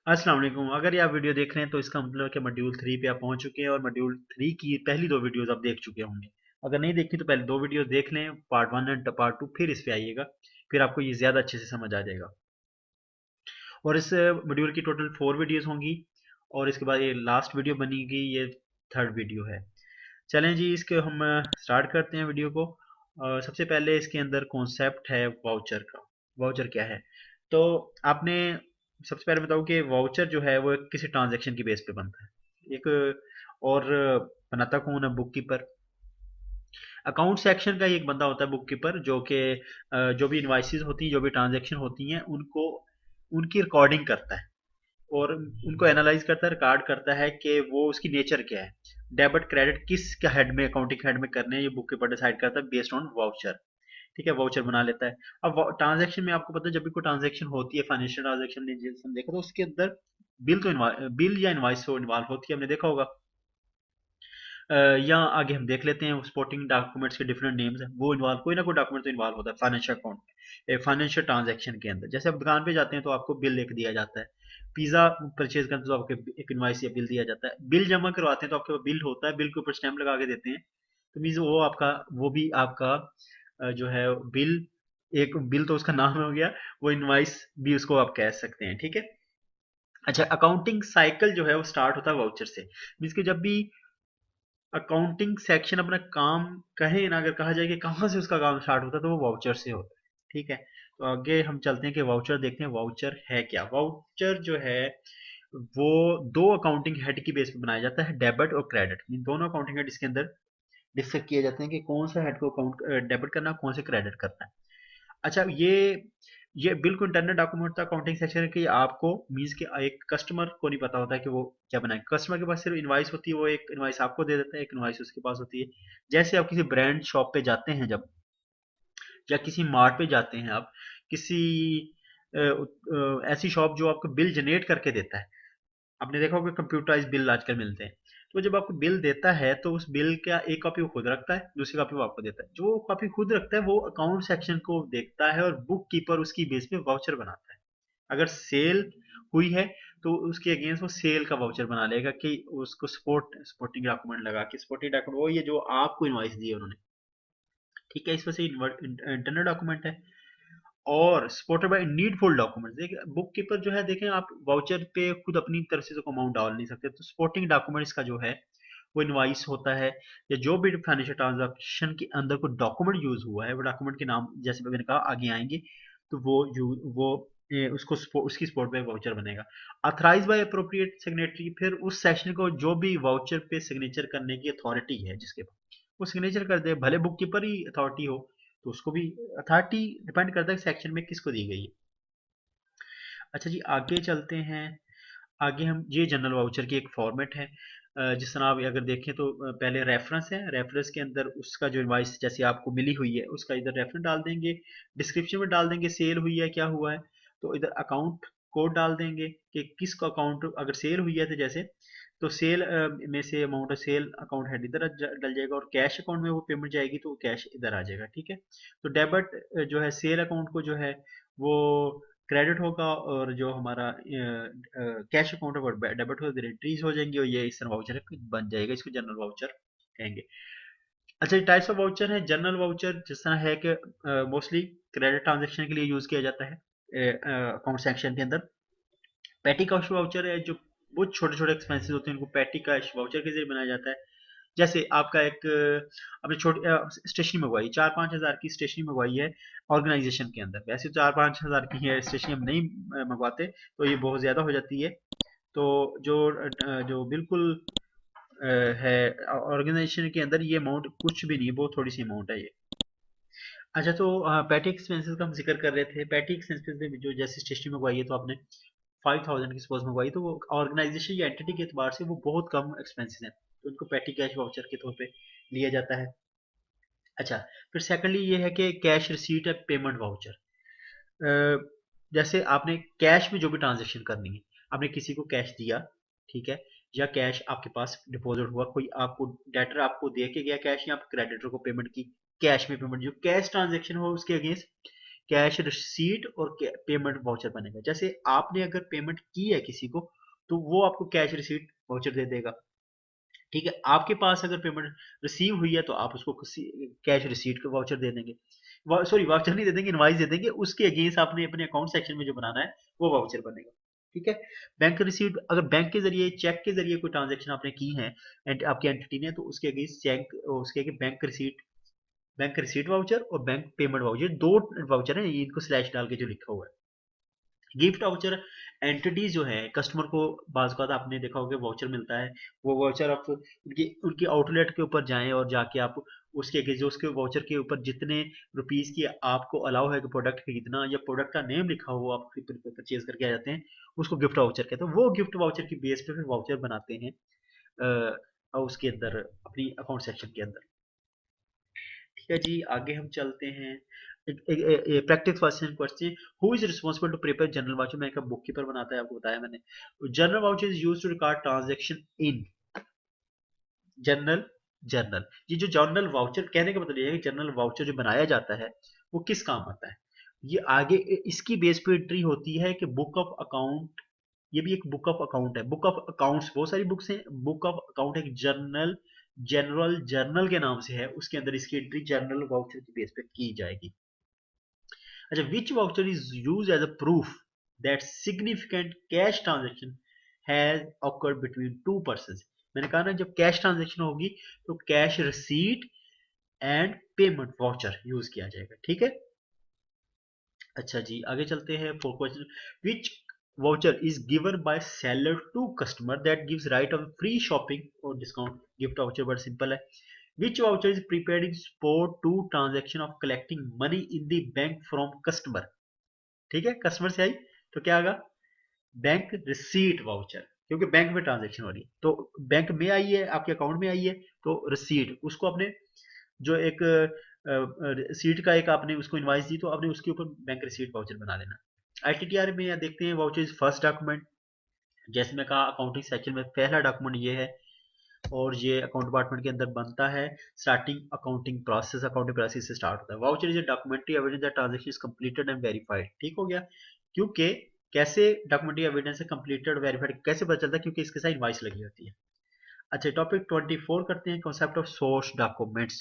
अस्सलाम वालेकुम। अगर ये आप वीडियो देख रहे हैं तो इसका मतलब है कि मॉड्यूल 3 पे आप पहुंच चुके हैं और मॉड्यूल 3 की पहली दो वीडियोस आप देख चुके होंगे। अगर नहीं देखी तो पहले दो वीडियोस देख लें, पार्ट 1 एंड पार्ट 2, फिर इस पे आइएगा। फिर आपको ये ज़्यादा अच्छे से समझ आ जाएगा। और इस मॉड्यूल की टोटल 4 वीडियोस होंगी और इसके बाद ये लास्ट वीडियो बनेगी, ये थर्ड वीडियो है। चलें जी, इसके हम स्टार्ट करते हैं वीडियो को। सबसे पहले इसके अंदर कॉन्सेप्ट है वाउचर का। वाउचर क्या है? तो आपने सबसे पहले बताऊं कि वाउचर जो है वो किसी ट्रांजैक्शन की बेस पे बनता है। एक और बनाता कौन है? Book keeper. अकाउंट सेक्शन का एक बंदा होता है बुक कीपर, जो कि जो भी इनवाइसेस होती हैं, जो भी ट्रांजैक्शन होती हैं, उनको उनकी रिकॉर्डिंग करता है और उनको एनालाइज करता है, रिकॉर्ड करता है कि वो उसकी नेचर क्या है। डेबिट क्रेडिट किस का हेड में, अकाउंटिंग हेड में करने हैं, ये बुक कीपर डिसाइड करता है बेस्ड ऑन वाउचर। ठीक है, वाउचर बना लेता है। अब ट्रांजैक्शन में आपको पता है, जब भी कोई ट्रांजैक्शन होती है, फाइनेंशियल ट्रांजैक्शन ने जैसे हम देखा तो उसके अंदर बिल या इनवाइस तो इन्वॉल्व होती है, हमने देखा होगा। या आगे हम देख लेते हैं सपोर्टिंग डॉक्यूमेंट्स के डिफरेंट नेम्स हैं, वो इन्वॉल्व, कोई ना कोई डॉक्यूमेंट तो इन्वॉल्व होता है फाइनेंशियल अकाउंट, फाइनेंशियल ट्रांजैक्शन के अंदर। जैसे आप दुकान पे जाते हैं तो आपको बिल एक दिया जाता है। पिज्जा परचेज करते हैं तो आपको एक इनवाइस या बिल दिया जाता है। बिल जमा करवाते हैं तो आपके बिल होता है, बिल के ऊपर स्टैंप लगा के देते हैं। तो मीन्स वो आपका, वो भी आपका जो है बिल, एक बिल तो उसका नाम हो गया, वो इनवाइस भी उसको आप कह सकते हैं। ठीक है। अच्छा, अकाउंटिंग साइकिल जो है वो स्टार्ट होता है वाउचर से। मीन्स कि जब भी अकाउंटिंग सेक्शन अपना काम कहे ना, अगर कहा जाए कि कहाँ से उसका काम स्टार्ट होता है, तो वो वाउचर से होता है। ठीक है। तो आगे हम चलते हैं कि वाउचर देखते हैं, वाउचर है क्या। वाउचर जो है वो दो अकाउंटिंग हेड की बेस पे बनाया जाता है, डेबिट और क्रेडिट। इन दोनों अकाउंटिंग हेड इसके अंदर डिस्कस किए जाते हैं कि कौन सा हेड को अकाउंट डेबिट करना है, कौन से क्रेडिट करना है। अच्छा, ये बिल्कुल इंटरनल डॉक्यूमेंट था अकाउंटिंग सेक्शन की। आपको मीन्स कि एक कस्टमर को नहीं पता होता है कि वो क्या बनाए। कस्टमर के पास सिर्फ इनवाइस होती है, वो एक इनवाइस आपको दे देता है, एक इनवाइस उसके पास होती है। जैसे आप किसी ब्रांड शॉप पे जाते हैं जब, या किसी मार्ट पे जाते हैं आप, किसी ऐसी शॉप जो आपको बिल जनरेट करके देता है। आपने देखा होगा कंप्यूटराइज बिल आजकल मिलते हैं। तो जब आपको बिल देता है तो उस बिल का एक कॉपी वो खुद रखता है, दूसरी कॉपी वो आपको देता है। जो कॉपी खुद रखता है वो अकाउंट सेक्शन को देखता है और बुक कीपर उसकी बेस पे वाउचर बनाता है। अगर सेल हुई है तो उसके अगेंस्ट वो सेल का वाउचर बना लेगा कि उसको सपोर्टिंग डॉक्यूमेंट लगा के, सपोर्टिंग डॉक्यूमेंट वो ये जो आपको इनवाइस दी है उन्होंने। ठीक है, इस वजह से इंटरनल डॉक्यूमेंट है। और सपोर्टेड बाय नीडफुल डॉक्यूमेंट्स। देखिए, बुक कीपर जो है, देखें आप वाउचर पे खुद अपनी तरफ से तो अमाउंट डाल नहीं सकते, तो सपोर्टिंग डॉक्यूमेंट्स का जो है वो इनवाइस होता है, या जो भी फाइनेंशियल ट्रांजैक्शन के अंदर कोई डॉक्यूमेंट यूज हुआ है, वो डॉक्यूमेंट के नाम जैसे मैंने कहा आगे आएंगे, तो वो उसकी सपोर्ट पे वाउचर बनेगा। अथराइज बाय अप्रोप्रिएट सिग्नेटरी, फिर उस सेक्शन को जो भी वाउचर पे सिग्नेचर करने की अथॉरिटी है जिसके पास, वो सिग्नेचर कर दे, भले बुक कीपर ही अथॉरिटी हो, तो उसको भी अथॉरिटी डिपेंड करता है सेक्शन में किसको दी गई है। अच्छा जी, आगे चलते हैं। आगे हम, ये जनरल वाउचर की एक फॉर्मेट है। जिस तरह आप अगर देखें तो पहले रेफरेंस है, रेफरेंस के अंदर उसका जो इनवाइस जैसे आपको मिली हुई है उसका इधर रेफरेंस डाल देंगे, डिस्क्रिप्शन में डाल देंगे सेल हुई है क्या हुआ है, तो इधर अकाउंट कोड डाल देंगे कि किसका अकाउंट अगर सेल हुई है, तो जैसे तो सेल में से अमाउंट सेल अकाउंट हेड इधर डल जाएगा, और कैश अकाउंट में वो पेमेंट जाएगी तो कैश इधर आ जाएगा। ठीक है। तो डेबिट जो है सेल अकाउंट को जो है वो क्रेडिट होगा, और जो हमारा कैश अकाउंट है वो डेबिट हो, एंट्रीज हो जाएंगी, और ये इस तरह वाउचर बन जाएगा। इसको जनरल वाउचर कहेंगे। अच्छा, टाइप्स ऑफ वाउचर है। जनरल वाउचर जिस तरह है कि मोस्टली क्रेडिट ट्रांजेक्शन के लिए यूज किया जाता है अकाउंट सेक्शन के अंदर। पैटी कैश वाउचर है, जो बहुत छोटे छोटे एक्सपेंसेस होते हैं उनको पैटी कैश वाउचर के जरिए बनाया जाता है। जैसे आपका एक आपने छोटी स्टेशनरी मंगवाई, 4-5 हज़ार की स्टेशनरी मंगवाई है ऑर्गेनाइजेशन के अंदर। वैसे 4-5 हज़ार की है स्टेशनरी हम नहीं मंगवाते, तो ये बहुत ज़्यादा हो जाती है। तो जो बिल्कुल है ऑर्गेनाइजेशन के अंदर, ये अमाउंट कुछ भी नहीं है, बहुत थोड़ी सी अमाउंट है ये। अच्छा, तो पैटी एक्सपेंसेस का हम जिक्र कर रहे थे। पैटी एक्सपेंसेस में जो जैसे स्टेशनरी मंगवाई है तो आपने 5,000 की सपोज मंगवाई, तो वो ऑर्गेनाइजेशन या एंटिटी के एतबार से वो बहुत कम एक्सपेंसेस हैं, तो उनको पैटी कैश वाउचर के तौर पे लिया जाता है। अच्छा, फिर सेकंडली ये है कि कैश रिसीट है, पेमेंट वाउचर। जैसे आपने कैश में जो भी ट्रांजेक्शन करनी है, आपने किसी को कैश दिया, ठीक है, या कैश आपके पास डिपॉजिट हुआ, कोई आपको डेटर आपको दे के गया कैश, या आप क्रेडिटर को पेमेंट की कैश में पेमेंट, जो कैश ट्रांजेक्शन हो उसके अगेंस्ट कैश रिसीट और पेमेंट वाउचर बनेगा। जैसे आपने अगर पेमेंट की है किसी को तो वो आपको कैश रिसीट वाउचर दे देगा। ठीक है, आपके पास अगर पेमेंट रिसीव हुई है तो आप उसको कैश रिसीट का वाउचर दे देंगे, सॉरी वाउचर नहीं दे देंगे, इनवाइस दे देंगे, उसके अगेंस्ट आपने अपने अकाउंट सेक्शन में जो बनाना है वो वाउचर बनेगा। ठीक है, बैंक रिसीट अगर बैंक के जरिए चेक के जरिए कोई ट्रांजेक्शन आपने की है आपकी एंटिटी ने, तो उसके अगेंस्ट चेक उसके आगे बैंक रिसीट वाउचर और बैंक पेमेंट वाउचर, दो वाउचर है, इनको स्लैश डाल के जो लिखा हुआ है। गिफ्ट वाउचर एंटिटीज जो है कस्टमर को बाज़ आपने देखा होगा वाउचर मिलता है, वो वाउचर आप उनकी उनकी आउटलेट के ऊपर जाएं और जाके आप उसके जो उसके वाउचर के ऊपर जितने रुपीस की आपको अलाउ है कि प्रोडक्ट खरीदना या प्रोडक्ट का नेम लिखा हुआ आप परचेज करके आ जाते हैं, उसको गिफ्ट वाउचर कहते हैं। वो गिफ्ट वाउचर की बेस पे फिर वाउचर बनाते हैं उसके अंदर अपनी अकाउंट सेक्शन के अंदर। ठीक है जी, आगे हम चलते हैं। Practice question question who is responsible to prepare general voucher, मैं बुक कीपर बनाता है, आपको बताया मैंने। General voucher is used to record transaction in general journal. ये जो जनरल वाउचर कहने का मतलब ये है कि जनरल वाउचर जो बनाया जाता है वो किस काम आता है, ये आगे इसकी बेस पे एंट्री होती है कि बुक ऑफ अकाउंट, ये भी एक बुक ऑफ अकाउंट है। बुक ऑफ अकाउंट्स बहुत सारी बुक्स हैं, बुक ऑफ अकाउंट एक जनरल जर्नल के नाम से है, उसके अंदर इसकी एंट्री जनरल वाउचर की बेस पे की जाएगी। अच्छा, which voucher is use as a proof that significant cash transaction has occurred between two person. मैंने कहा ना जब कैश ट्रांजेक्शन होगी तो cash receipt and payment voucher use किया जाएगा। ठीक है, अच्छा जी आगे चलते हैं। Four question, which voucher is given by seller to customer that gives right of free shopping और डिस्काउंट। गिफ्ट वाउचर बड़ा सिंपल है। Which voucher is prepared in support to transaction of collecting money in the bank from customer? ठीक है, customer से आई तो क्या आगा, bank receipt voucher, क्योंकि bank में ट्रांजेक्शन हो रही है तो बैंक में आई है, आपके अकाउंट में आई है तो रिसीट, उसको आपने जो एक रिसीट का एक आपने उसको इनवाइस दी तो आपने उसके ऊपर बैंक रिसीट वाउचर बना लेना। आईटीटीआर में या देखते हैं वाउचर इज फर्स्ट डॉक्यूमेंट। जैसे मैं कहा अकाउंटिंग सेक्शन में पहला डॉक्यूमेंट ये है और ये अकाउंट डिपार्टमेंट के अंदर बनता है। स्टार्टिंग अकाउंटिंग प्रोसेस से स्टार्ट होता है। Voucher is a documentary evidence that transaction is completed and verified. ठीक हो गया, क्योंकि कैसे डॉक्यूमेंट्री एविडेंस है कंप्लीटेड वेरीफाइड कैसे पता चलता है, क्योंकि इसके साथ इनवॉइस लगी होती है। अच्छा, टॉपिक 24 करते हैं, कॉन्सेप्ट ऑफ सोर्स डॉक्यूमेंट्स।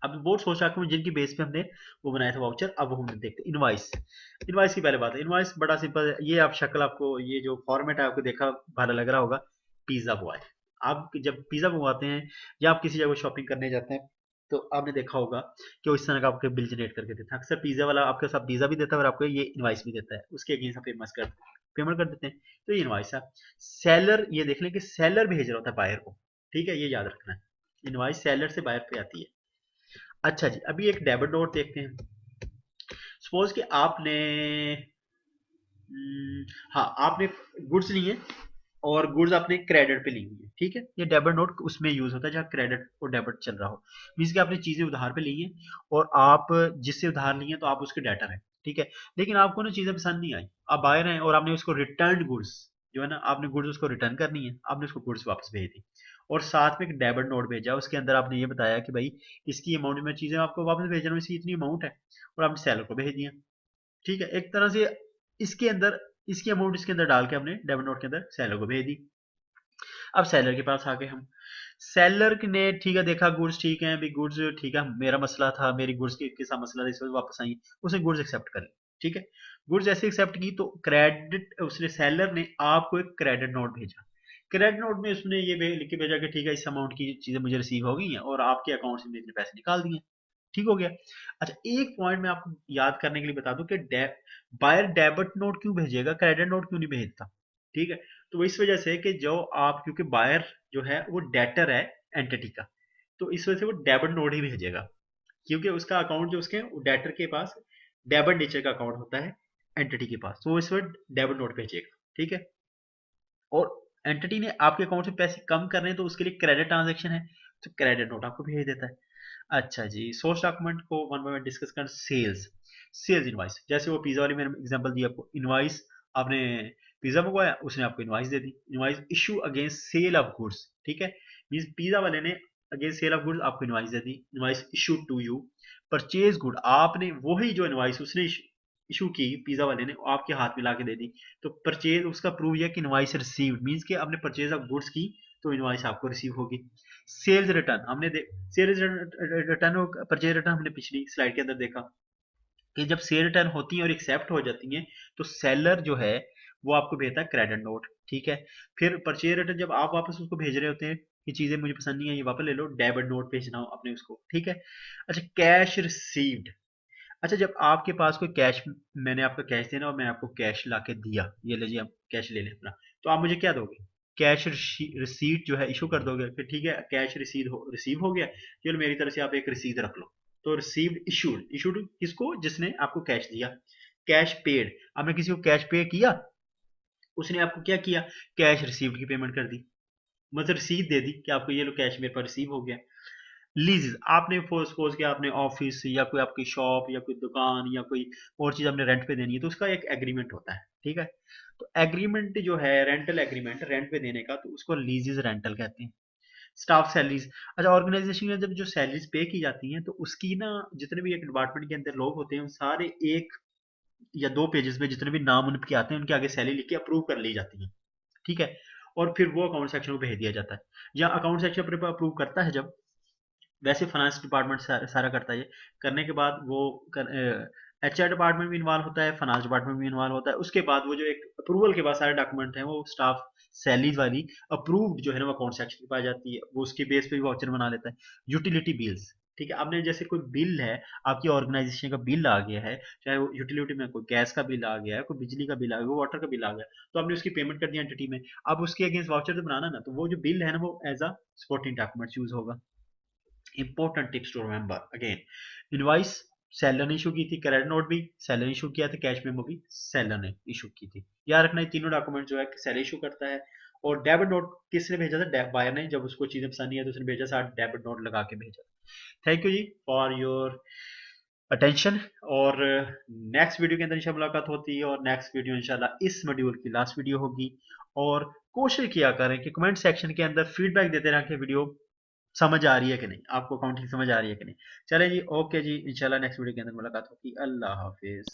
अब वो सोर्स डॉक्यूमेंट जिनकी बेस पे हमने वो बनाया था वाउचर, अब वो हम देखते हैं इनवॉइस। इनवॉइस की पहले बात है, इनवॉइस बड़ा सिंपल है, ये आप शक्ल आपको ये जो फॉर्मेट है आपको देखा भाला लग रहा होगा, पिज्जा बॉय। आप जब पिज्जा मंगवाते हैं या आप किसी जगह शॉपिंग करने जाते हैं तो आपने देखा होगा कि वो इस तरह का आपके बिल जनरेट करके देता है। अक्सर पिज्जा वाला आपके साथ पिज्जा भी देता है और आपको ये इनवॉइस भी देता है, उसके अगेंस्ट आप पेमेंट कर देते हैं, तो ये इनवॉइस है। सेलर, ये देख लें कि सेलर भेज रहा होता है बायर को। ठीक है, ये याद रखना है, इनवॉइस सेलर से बायर पे आती है। अच्छा जी, अभी एक डेबिट नोट देखते हैं। सपोज कि आपने हाँ आपने गुड्स लिए और गुड्स आपने क्रेडिट पे ली हुई है। ठीक है, ये डेबिट नोट उसमें यूज होता है जहाँ क्रेडिट और डेबिट चल रहा हो। मीन्स कि आपने चीजें उधार पे ली हैं और आप जिससे उधार ली हैं तो आप उसके डेटर हैं। ठीक है, लेकिन आपको ना चीजें पसंद नहीं आई, आप बायर हैं और आपने उसको रिटर्न गुड्स जो है ना, आपने गुड्स उसको रिटर्न करनी है, आपने उसको गुड्स वापस भेज दी और साथ में एक डेबिट नोट भेजा, उसके अंदर आपने ये बताया कि भाई इसकी अमाउंट में चीजें आपको वापस भेज रहा हूँ, इसकी इतनी अमाउंट है, और आपने सेलर को भेज दिया। ठीक है, एक तरह से इसके अंदर इसकी अमाउंट इसके अंदर डाल के हमने डेबिट नोट के अंदर सेलर को भेज दी। अब सेलर के पास आ गए हम। सेलर ने ठीक है देखा गुड्स ठीक है, भी गुड्स ठीक है, मेरा मसला था, मेरी गुड्स के साथ मसला था, इस वजह वापस आई, उसने गुड्स एक्सेप्ट कर ली। ठीक है, गुड्स ऐसे एक्सेप्ट की तो क्रेडिट उसने सेलर ने आपको एक क्रेडिट नोट भेजा। क्रेडिट नोट में उसने ये लिख के भेजा कि ठीक है इस अमाउंट की चीजें मुझे रिसीव हो गई हैं और आपके अकाउंट से मैंने पैसे निकाल दिए। ठीक हो गया। अच्छा, एक पॉइंट मैं आपको याद करने के लिए बता दूं कि बायर डेबिट नोट क्यों भेजेगा, क्रेडिट नोट क्यों नहीं भेजता। ठीक है, तो वो इस वजह से कि जो आप क्योंकि बायर जो है वो डेटर है एंटिटी का, तो इस वजह से वो डेबिट नोट ही भेजेगा, क्योंकि उसका अकाउंट जो उसके डेटर के पास डेबिट नेचर का अकाउंट होता है एंटिटी के पास, तो वो इस वक्त डेबिट नोट भेजेगा। ठीक है, और एंटिटी ने आपके अकाउंट से पैसे कम करने हैं तो उसके लिए क्रेडिट ट्रांजेक्शन है तो क्रेडिट नोट आपको भेज देता है। अच्छा जी, सोर्स डॉक्यूमेंट को वन बाय वन डिस्कस कर। सेल्स इनवाइस, जैसे वो पिज्जा वाली मैंने एग्जांपल दिया आपको, इनवाइस आपने पिज्जा मंगवाया, उसने आपको इनवाइस दे दी। Invoice issue against sale of goods. ठीक है, मींस पिज्जा वाले ने अगेंस्ट सेल ऑफ गुड्स आपको इनवाइस दे दी, invoice issue to you. Purchase good, आपने वही जो इनवाइस उसने इशू की पिज्जा वाले ने, आपके हाथ में ला के दे दी, तो परचेज उसका प्रूव यह कि इनवाइस रिसीव्ड मींस कि आपने परचेज ऑफ गुड्स की, तो इनवाइस आपको रिसीव होगी। सेल्स रिटर्न हमने सेल्स रिटर्न और परचेज रिटर्न हमने पिछली स्लाइड के अंदर देखा कि जब सेल रिटर्न होती हैं और एक्सेप्ट हो जाती हैं, तो सेलर जो है वो आपको भेजता है क्रेडिट नोट, ठीक है। फिर परचेज रिटर्न जब आप वापस उसको भेज रहे होते हैं कि चीजें मुझे पसंद नहीं है, ये वापस ले लो, डेबिट नोट भेजना हो अपने उसको, ठीक है। अच्छा, कैश रिसीव्ड, अच्छा जब आपके पास कोई कैश, मैंने आपको कैश देना और मैं आपको कैश ला के दिया, ये लीजिए आप कैश ले लें अपना, तो आप मुझे क्या दोगे? कैश रिसीट जो है इशू कर दोगे कि ठीक है कैश रिसीव हो गया, चलो मेरी तरफ से आप एक रसीद रख लो। तो रिसीव्ड, इशूड, इशूड किसको? जिसने आपको कैश दिया। कैश पेड, आपने किसी को कैश पे किया, उसने आपको क्या किया? कैश रिसीव्ड की पेमेंट कर दी, मतलब रसीद दे दी कि आपको ये लो कैश मेरे पास रिसीव हो गया। लीजेस, आपने सपोज कि आपने ऑफिस या कोई आपकी शॉप या कोई दुकान या कोई और चीज आपने रेंट पे देनी है, तो उसका एक एग्रीमेंट होता है, ठीक है। तो एग्रीमेंट जो है रेंटल एग्रीमेंट रेंट पे देने का, तो उसको लीजेस रेंटल कहते हैं। स्टाफ सैलरीज, अच्छा ऑर्गेनाइजेशन में जब जो सैलरीज पे की जाती हैं, तो उसकी ना जितने भी एक डिपार्टमेंट के अंदर लोग होते हैं, सारे एक या दो पेजेस में जितने भी नाम उनके आते हैं उनके आगे सैलरी लिख के अप्रूव कर ली जाती है, ठीक है। और फिर वो अकाउंट सेक्शन को भेज दिया जाता है, या अकाउंट सेक्शन पर अप्रूव करता है जब, वैसे फाइनेंस डिपार्टमेंट सारा करता है ये, करने के बाद वो एचआर डिपार्टमेंट भी इन्वॉल्व होता है, फाइनेंस डिपार्टमेंट भी इन्वॉल्व होता है, उसके बाद वो जो एक अप्रूवल के बाद सारे डॉक्यूमेंट हैं वो स्टाफ सैलरीज वाली अप्रूव्ड जो है ना वो अकाउंट सेक्शन में पाई जाती है, वो उसके बेस पे भी वाउचर बना लेता है। यूटिलिटी बिल्स, ठीक है, आपने जैसे कोई बिल है, आपकी ऑर्गेनाइजेशन का बिल आ गया है, चाहे वो यूटिलिटी में कोई गैस का बिल आ गया है, कोई बिजली का बिल आ गया, वाटर का बिल आ गया, तो आपने उसकी पेमेंट कर दी एंटिटी में, अब उसके अगेंस्ट वाउचर तो बनाना ना, तो वो जो बिल है ना वो as a supporting document use होगा। Important tips to remember again, invoice seller ने इशू की थी, क्रेडिट नोट भी सेलर ने इशू किया था, कैश मेमो भी सेलर ने इशू की थी। याद रखना ये तीनों डॉक्यूमेंट जो है सेलर इशू करता है, और डेबिट नोट किसने भेजा था? बायर ने, जब उसको चीजें पसंद नहीं है तो उसने भेजा, साथ डेबिट नोट लगा के भेजा। थैंक यू जी फॉर योर अटेंशन, और नेक्स्ट वीडियो के अंदर इंशाल्लाह मुलाकात होती है, और नेक्स्ट वीडियो इंशाल्लाह इस मॉड्यूल की लास्ट वीडियो होगी। और कोशिश किया करें कि कमेंट सेक्शन के अंदर फीडबैक देते रहें कि वीडियो समझ आ रही है कि नहीं, आपको अकाउंटिंग समझ आ रही है कि नहीं। चले जी, ओके जी, इंशाल्लाह नेक्स्ट वीडियो के अंदर मुलाकात होगी। अल्लाह हाफिज।